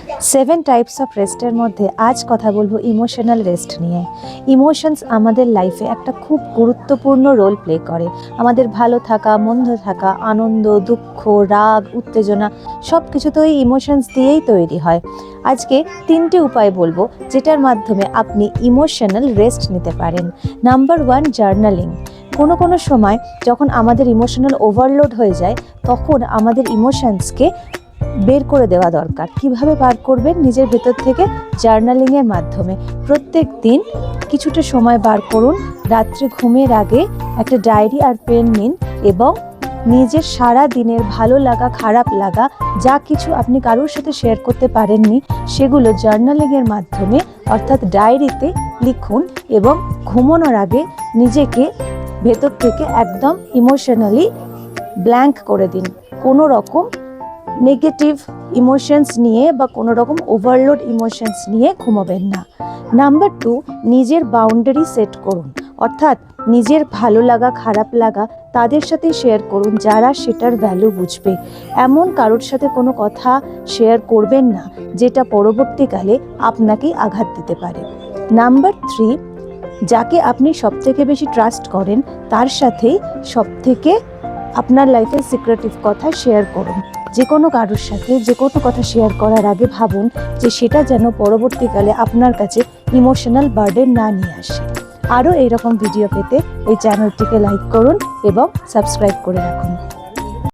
7 types of রেস্টের মধ্যে আজ কথা বলবো ইমোশনাল রেস্ট নিয়ে। ইমোশনস আমাদের লাইফে একটা খুব গুরুত্বপূর্ণ রোল প্লে করে। আমাদের ভালো থাকা, মন্দ থাকা, আনন্দ, দুঃখ, রাগ, উত্তেজনা সব কিছু তো এই ইমোশনস দিয়েই তৈরি হয়। আজকে 3টে উপায় বলবো যেটার মাধ্যমে আপনি ইমোশনাল রেস্ট নিতে পারেন। Number 1, journaling. কোনো সময় যখন আমাদের ইমোশনাল ওভারলোড হয়ে যায় তখন আমাদের ইমোশনসকে বের করে দেওয়া দরকার। কিভাবে বার করবেন? নিজের ভেতর থেকে জার্নালিংয়ের মাধ্যমে। প্রত্যেক দিন কিছুটা সময় বার করুন, রাত্রে ঘুমের আগে একটা ডায়েরি আর পেন নিন এবং নিজের সারা দিনের ভালো লাগা, খারাপ লাগা যা কিছু আপনি কারোর সাথে শেয়ার করতে পারেননি সেগুলো জার্নালিংয়ের মাধ্যমে অর্থাৎ ডায়েরিতে লিখুন এবং ঘুমানোর আগে নিজেকে ভেতর থেকে একদম ইমোশনালি ব্ল্যাঙ্ক করে দিন। কোনো রকম নেগেটিভ ইমোশনস নিয়ে বা কোনো রকম ওভারলোড ইমোশনস নিয়ে ঘুমাবেন না। নাম্বার 2, নিজের বাউন্ডারি সেট করুন, অর্থাৎ নিজের ভালো লাগা, খারাপ লাগা তাদের সাথে শেয়ার করুন যারা সেটার ভ্যালু বুঝবে। এমন কারোর সাথে কোনো কথা শেয়ার করবেন না যেটা পরবর্তীকালে আপনাকেই আঘাত দিতে পারে। নাম্বার 3, যাকে আপনি সবথেকে বেশি ট্রাস্ট করেন তার সাথেই সবথেকে আপনার লাইফের সিক্রেটিভ কথা শেয়ার করুন। যে কোনো কারোর সাথে যে কোনো কথা শেয়ার করার আগে ভাবুন যে সেটা যেন পরবর্তীকালে আপনার কাছে ইমোশনাল বার্ডেন না নিয়ে আসে। আরও এইরকম ভিডিও পেতে এই চ্যানেলটিকে লাইক করুন এবং সাবস্ক্রাইব করে রাখুন।